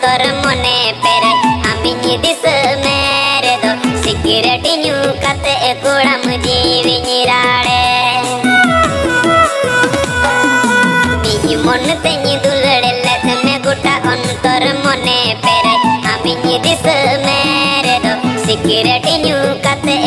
अंतर मने पेरे आमी दिस मेरे दो सिगरेट न्यू कते कुड़म जीवी राड़े मी मन तेनी दुलड़े लेथ में गोटा अंतर मने पेरे आमी दिस मेरे दो सिगरेट न्यू कते